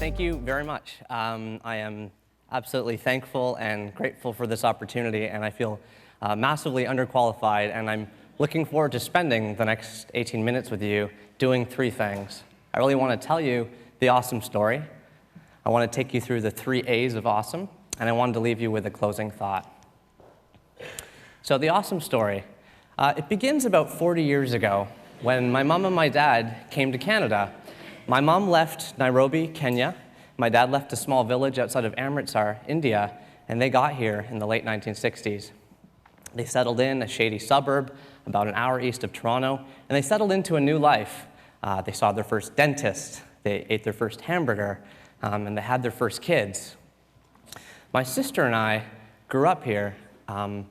Thank you very much. I am absolutely thankful and grateful for this opportunity, and I feel massively underqualified, and I'm looking forward to spending the next 18 minutes with you doing three things. I really want to tell you the awesome story. I want to take you through the 3 A's of awesome, and I wanted to leave you with a closing thought. So the awesome story, it begins about 40 years ago when my mom and my dad came to Canada. My mom left Nairobi, Kenya. My dad left a small village outside of Amritsar, India, and they got here in the late 1960s. They settled in a shady suburb about an hour east of Toronto, and they settled into a new life. They saw their first dentist, they ate their first hamburger, and they had their first kids. My sister and I grew up here, and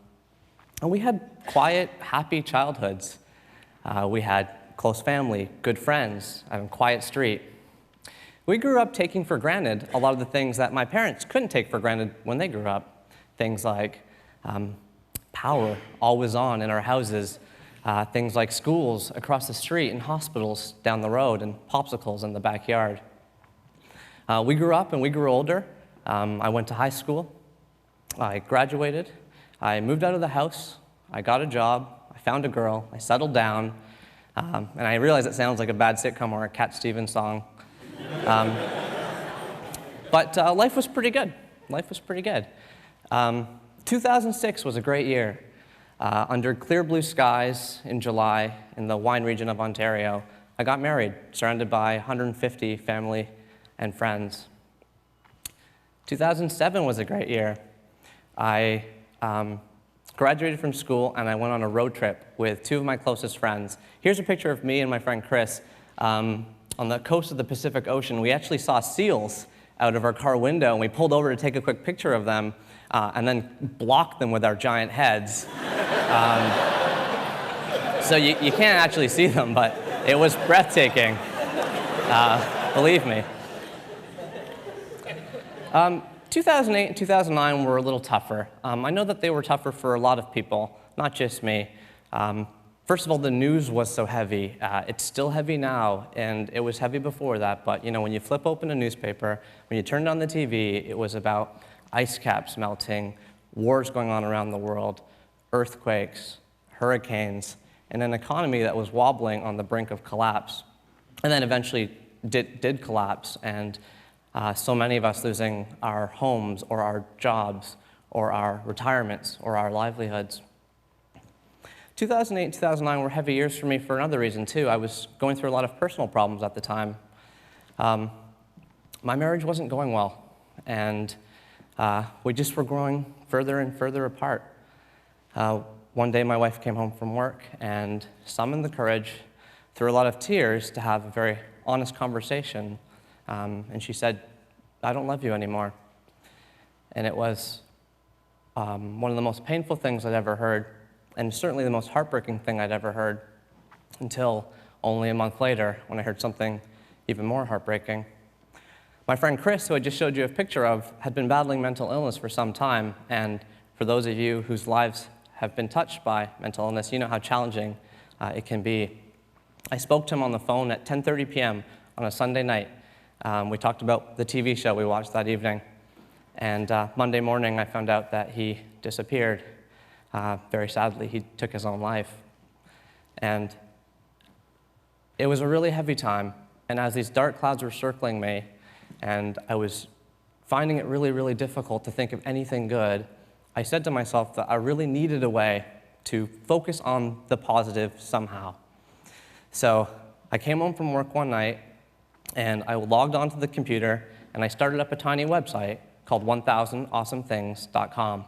we had quiet, happy childhoods. We had close family, good friends, and a quiet street. We grew up taking for granted a lot of the things that my parents couldn't take for granted when they grew up. Things like power always on in our houses, things like schools across the street and hospitals down the road and popsicles in the backyard. We grew up and we grew older. I went to high school. I graduated. I moved out of the house. I got a job. I found a girl. I settled down. And I realize it sounds like a bad sitcom or a Cat Stevens song. But life was pretty good. Life was pretty good. 2006 was a great year. Under clear blue skies in July in the wine region of Ontario, I got married, surrounded by 150 family and friends. 2007 was a great year. I graduated from school, and I went on a road trip with 2 of my closest friends. Here's a picture of me and my friend Chris on the coast of the Pacific Ocean. We actually saw seals out of our car window, and we pulled over to take a quick picture of them and then blocked them with our giant heads. So you can't actually see them, but it was breathtaking, believe me. 2008 and 2009 were a little tougher. I know that they were tougher for a lot of people, not just me. First of all, the news was so heavy. It's still heavy now, and it was heavy before that, but when you flip open a newspaper, when you turned on the TV, it was about ice caps melting, wars going on around the world, earthquakes, hurricanes, and an economy that was wobbling on the brink of collapse, and then eventually did collapse, and so many of us losing our homes or our jobs or our retirements or our livelihoods. 2008 and 2009 were heavy years for me for another reason, too. I was going through a lot of personal problems at the time. My marriage wasn't going well, and we just were growing further and further apart. One day, my wife came home from work and summoned the courage, through a lot of tears, to have a very honest conversation. And she said, "I don't love you anymore." And it was one of the most painful things I'd ever heard, and certainly the most heartbreaking thing I'd ever heard, until only a month later when I heard something even more heartbreaking. My friend Chris, who I just showed you a picture of, had been battling mental illness for some time, and for those of you whose lives have been touched by mental illness, you know how challenging it can be. I spoke to him on the phone at 10:30 p.m. on a Sunday night. We talked about the TV show we watched that evening. And Monday morning, I found out that he disappeared. Very sadly, he took his own life. And it was a really heavy time. And as these dark clouds were circling me, and I was finding it really, really difficult to think of anything good, I said to myself that I really needed a way to focus on the positive somehow. So I came home from work one night, and I logged onto the computer, and I started up a tiny website called 1000awesomethings.com.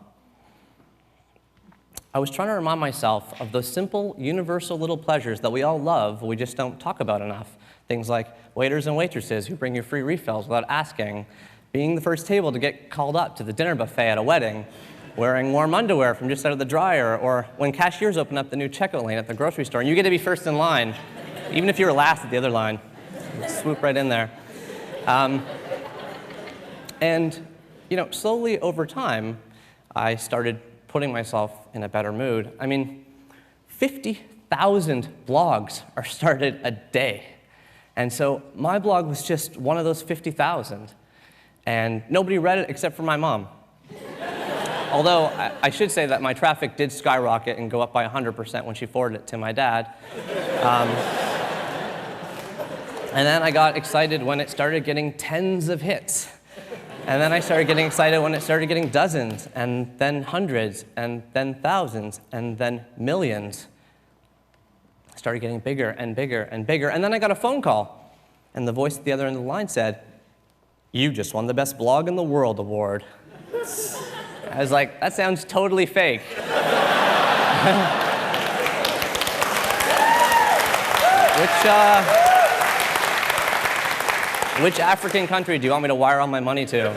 I was trying to remind myself of those simple, universal little pleasures that we all love, but we just don't talk about enough. Things like waiters and waitresses who bring you free refills without asking, being the first table to get called up to the dinner buffet at a wedding, wearing warm underwear from just out of the dryer, or when cashiers open up the new checkout lane at the grocery store, and you get to be first in line, even if you were last at the other line. Swoop right in there. And slowly over time, I started putting myself in a better mood. I mean, 50,000 blogs are started a day. And so my blog was just one of those 50,000. And nobody read it except for my mom. Although I should say that my traffic did skyrocket and go up by 100% when she forwarded it to my dad. And then I got excited when it started getting tens of hits. And then I started getting excited when it started getting dozens, and then hundreds, and then thousands, and then millions. It started getting bigger and bigger and bigger. And then I got a phone call, and the voice at the other end of the line said, "You just won the Best Blog in the World award." I was like, that sounds totally fake. Which African country do you want me to wire all my money to?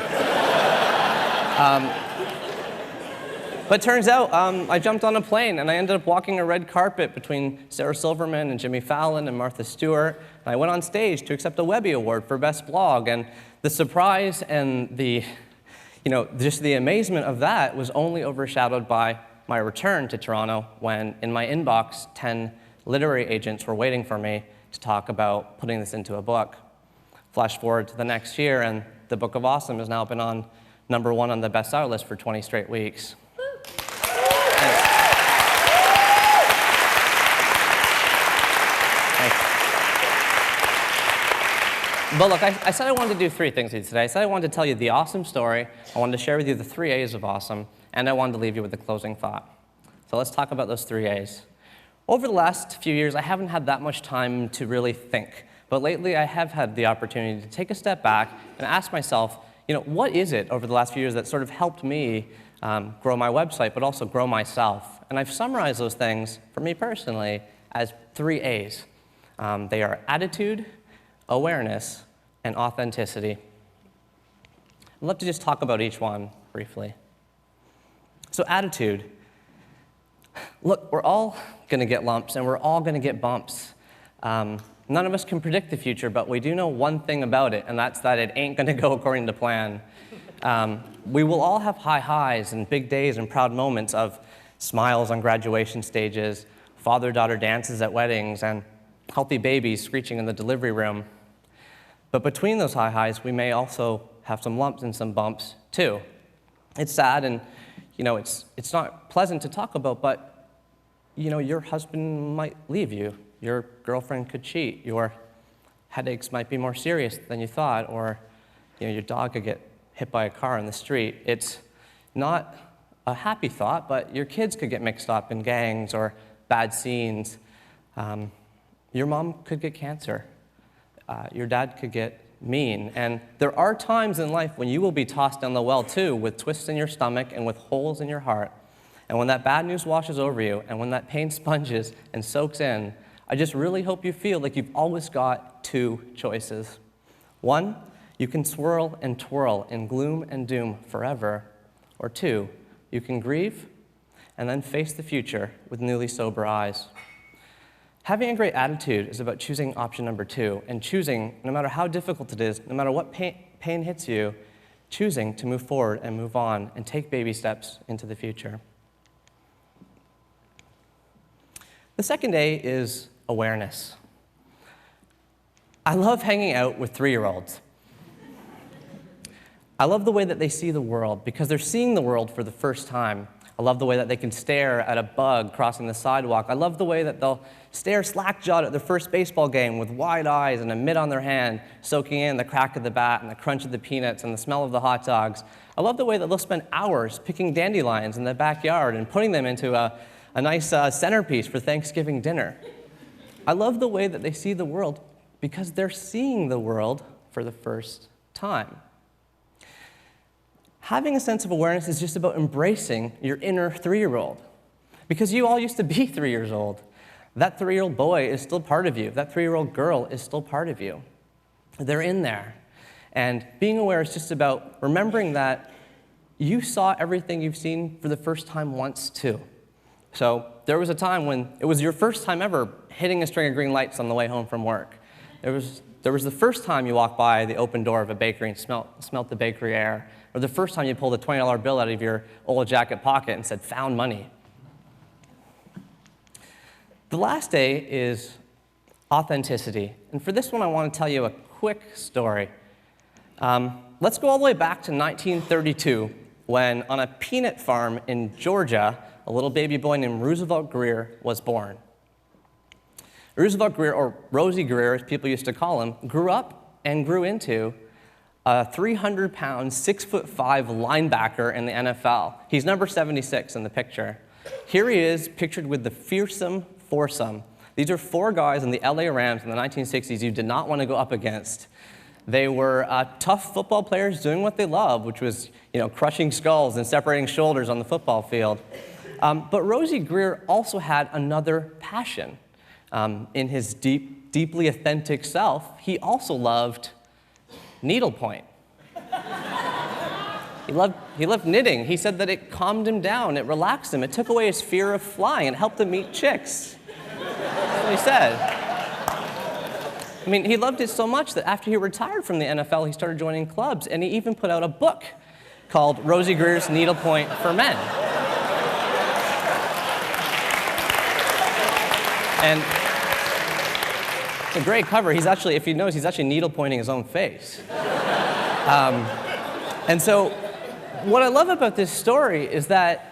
But turns out, I jumped on a plane and I ended up walking a red carpet between Sarah Silverman and Jimmy Fallon and Martha Stewart. And I went on stage to accept a Webby Award for Best Blog. And the surprise and just the amazement of that was only overshadowed by my return to Toronto when, in my inbox, 10 literary agents were waiting for me to talk about putting this into a book. Flash forward to the next year, and the Book of Awesome has now been on #1 on the bestseller list for 20 straight weeks. But look, I said I wanted to do 3 things with you today. I said I wanted to tell you the awesome story, I wanted to share with you the 3 A's of awesome, and I wanted to leave you with a closing thought. So let's talk about those 3 A's. Over the last few years, I haven't had that much time to really think. But lately, I have had the opportunity to take a step back and ask myself, what is it over the last few years that sort of helped me grow my website, but also grow myself? And I've summarized those things, for me personally, as 3 A's. They are attitude, awareness, and authenticity. I'd love to just talk about each one briefly. So attitude. Look, we're all going to get lumps, and we're all going to get bumps. None of us can predict the future, but we do know one thing about it, and that's that it ain't going to go according to plan. We will all have high highs and big days and proud moments of smiles on graduation stages, father-daughter dances at weddings, and healthy babies screeching in the delivery room. But between those high highs, we may also have some lumps and some bumps, too. It's sad, and it's not pleasant to talk about, but your husband might leave you. Your girlfriend could cheat. Your headaches might be more serious than you thought, or your dog could get hit by a car in the street. It's not a happy thought, but your kids could get mixed up in gangs or bad scenes. Your mom could get cancer. Your dad could get mean. And there are times in life when you will be tossed down the well, too, with twists in your stomach and with holes in your heart. And when that bad news washes over you, and when that pain sponges and soaks in, I just really hope you feel like you've always got 2 choices. 1, you can swirl and twirl in gloom and doom forever. Or 2, you can grieve and then face the future with newly sober eyes. Having a great attitude is about choosing option number 2, and choosing, no matter how difficult it is, no matter what pain hits you, choosing to move forward and move on and take baby steps into the future. The second A is awareness. I love hanging out with 3-year-olds. I love the way that they see the world because they're seeing the world for the first time. I love the way that they can stare at a bug crossing the sidewalk. I love the way that they'll stare slack-jawed at their first baseball game with wide eyes and a mitt on their hand, soaking in the crack of the bat and the crunch of the peanuts and the smell of the hot dogs. I love the way that they'll spend hours picking dandelions in the backyard and putting them into a nice centerpiece for Thanksgiving dinner. I love the way that they see the world because they're seeing the world for the first time. Having a sense of awareness is just about embracing your inner 3-year-old. Because you all used to be 3 years old. That 3-year-old boy is still part of you. That 3-year-old girl is still part of you. They're in there. And being aware is just about remembering that you saw everything you've seen for the first time once, too. So there was a time when it was your first time ever hitting a string of green lights on the way home from work. There was the first time you walked by the open door of a bakery and smelt the bakery air, or the first time you pulled a $20 bill out of your old jacket pocket and said, "Found money." The last A is authenticity. And for this one, I want to tell you a quick story. Let's go all the way back to 1932, when on a peanut farm in Georgia, a little baby boy named Roosevelt Greer was born. Roosevelt Greer, or Rosie Greer, as people used to call him, grew up and grew into a 300-pound, 6'5" linebacker in the NFL. He's number 76 in the picture. Here he is, pictured with the fearsome foursome. These are four guys in the LA Rams in the 1960s you did not want to go up against. They were tough football players doing what they loved, which was, crushing skulls and separating shoulders on the football field. But Rosie Greer also had another passion. In his deeply authentic self, he also loved needlepoint. He loved knitting. He said that it calmed him down, it relaxed him, it took away his fear of flying, it helped him meet chicks. That's what he said. I mean, he loved it so much that after he retired from the NFL, he started joining clubs, and he even put out a book called Rosie Greer's Needlepoint for Men. And it's a great cover. He's actually, if you notice, he's actually needlepointing his own face. And so what I love about this story is that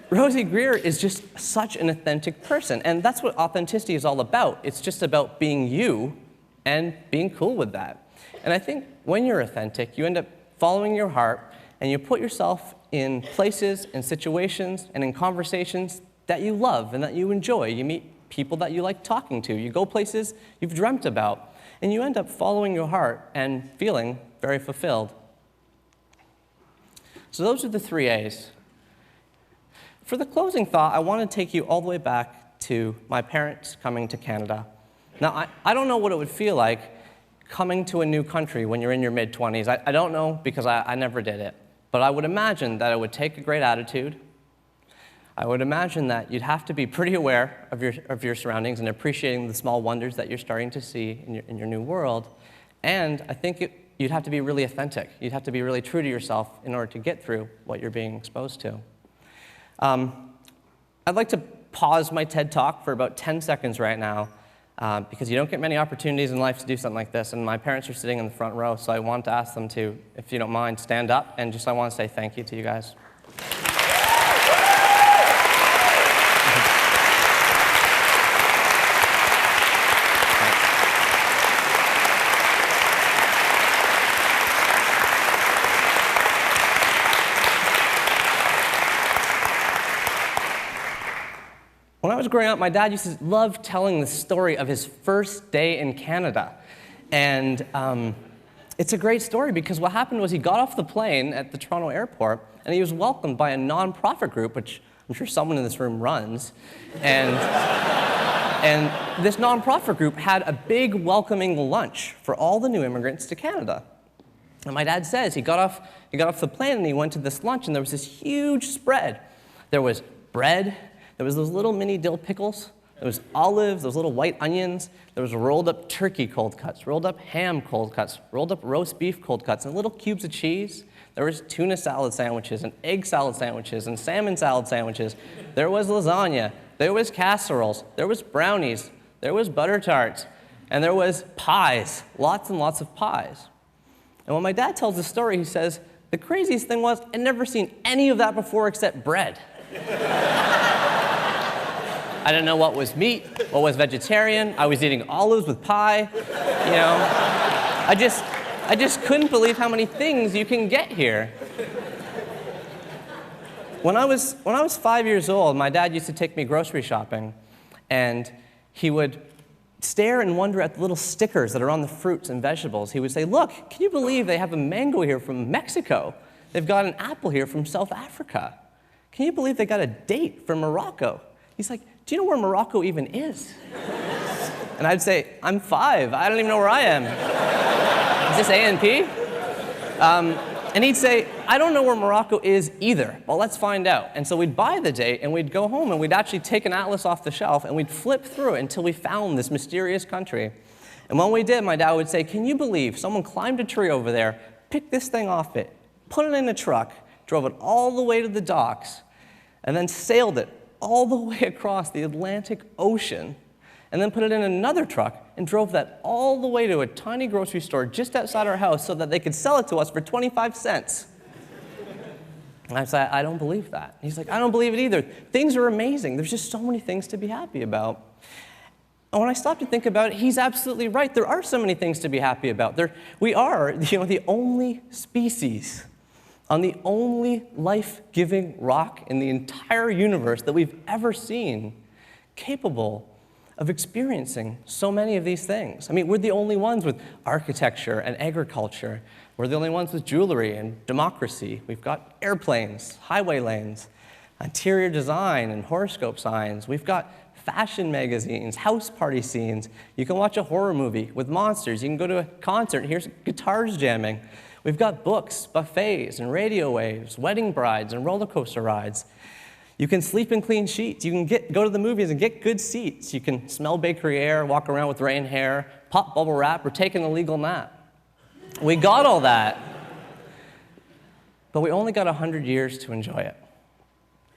Rosie Greer is just such an authentic person. And that's what authenticity is all about. It's just about being you and being cool with that. And I think when you're authentic, you end up following your heart, and you put yourself in places and situations and in conversations that you love and that you enjoy. You meet people that you like talking to. You go places you've dreamt about. And you end up following your heart and feeling very fulfilled. So those are the 3 A's. For the closing thought, I want to take you all the way back to my parents coming to Canada. Now, I don't know what it would feel like coming to a new country when you're in your mid-20s. I don't know because I never did it. But I would imagine that it would take a great attitude. I would imagine that you'd have to be pretty aware of your surroundings and appreciating the small wonders that you're starting to see in your new world. And I think you'd have to be really authentic. You'd have to be really true to yourself in order to get through what you're being exposed to. I'd like to pause my TED Talk for about 10 seconds right now, because you don't get many opportunities in life to do something like this, and my parents are sitting in the front row, so I want to ask them to, if you don't mind, stand up, and I want to say thank you to you guys. When I was growing up, my dad used to love telling the story of his first day in Canada. And it's a great story because what happened was he got off the plane at the Toronto airport, and he was welcomed by a nonprofit group, which I'm sure someone in this room runs. And this nonprofit group had a big welcoming lunch for all the new immigrants to Canada. And my dad says he got off the plane and he went to this lunch, and there was this huge spread. There was bread. There was those little mini dill pickles. There was olives, those little white onions. There was rolled up turkey cold cuts, rolled up ham cold cuts, rolled up roast beef cold cuts, and little cubes of cheese. There was tuna salad sandwiches and egg salad sandwiches and salmon salad sandwiches. There was lasagna. There was casseroles. There was brownies. There was butter tarts. And there was pies, lots and lots of pies. And when my dad tells the story, he says, the craziest thing was, I'd never seen any of that before except bread. I didn't know what was meat, what was vegetarian. I was eating olives with pie. I just couldn't believe how many things you can get here. When I was 5 years old, my dad used to take me grocery shopping, and he would stare and wonder at the little stickers that are on the fruits and vegetables. He would say, look, can you believe they have a mango here from Mexico? They've got an apple here from South Africa. Can you believe they got a date from Morocco? He's like, do you know where Morocco even is? And I'd say, I'm 5. I don't even know where I am. Is this A&P? And he'd say, I don't know where Morocco is either. Well, let's find out. And so we'd buy the date, and we'd go home, and we'd actually take an atlas off the shelf, and we'd flip through it until we found this mysterious country. And when we did, my dad would say, can you believe someone climbed a tree over there, picked this thing off it, put it in a truck, drove it all the way to the docks, and then sailed it all the way across the Atlantic Ocean, and then put it in another truck and drove that all the way to a tiny grocery store just outside our house so that they could sell it to us for 25 cents. And I said, I don't believe that. He's like, I don't believe it either. Things are amazing. There's just so many things to be happy about. And when I stopped to think about it, he's absolutely right. There are so many things to be happy about. We are, the only species on the only life-giving rock in the entire universe that we've ever seen capable of experiencing so many of these things. I mean, we're the only ones with architecture and agriculture. We're the only ones with jewelry and democracy. We've got airplanes, highway lanes, interior design and horoscope signs. We've got fashion magazines, house party scenes. You can watch a horror movie with monsters. You can go to a concert and hear guitars jamming. We've got books, buffets, and radio waves, wedding brides, and roller coaster rides. You can sleep in clean sheets. You can go to the movies and get good seats. You can smell bakery air, walk around with rain hair, pop bubble wrap, or take an illegal nap. We got all that, but we only got 100 years to enjoy it.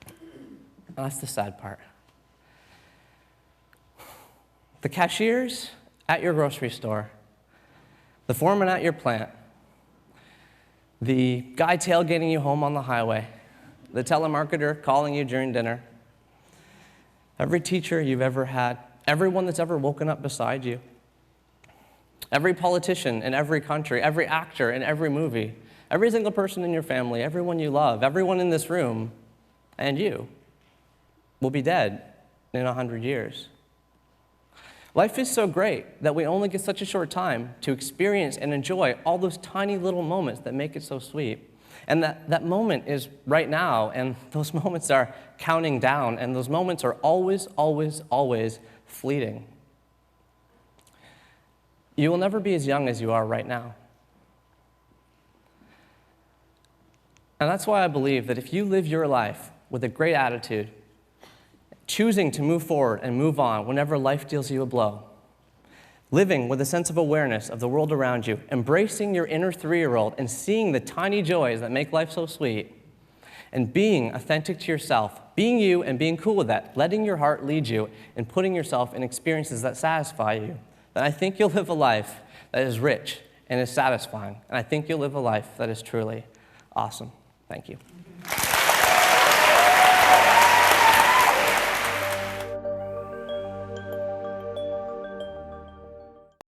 And that's the sad part. The cashiers at your grocery store, the foreman at your plant, the guy tailgating you home on the highway, the telemarketer calling you during dinner, every teacher you've ever had, everyone that's ever woken up beside you, every politician in every country, every actor in every movie, every single person in your family, everyone you love, everyone in this room, and you will be dead in 100 years. Life is so great that we only get such a short time to experience and enjoy all those tiny little moments that make it so sweet. And that moment is right now, and those moments are counting down, and those moments are always, always, always fleeting. You will never be as young as you are right now. And that's why I believe that if you live your life with a great attitude, choosing to move forward and move on whenever life deals you a blow, living with a sense of awareness of the world around you, embracing your inner 3-year-old and seeing the tiny joys that make life so sweet, and being authentic to yourself, being you and being cool with that, letting your heart lead you and putting yourself in experiences that satisfy you, then I think you'll live a life that is rich and is satisfying. And I think you'll live a life that is truly awesome. Thank you.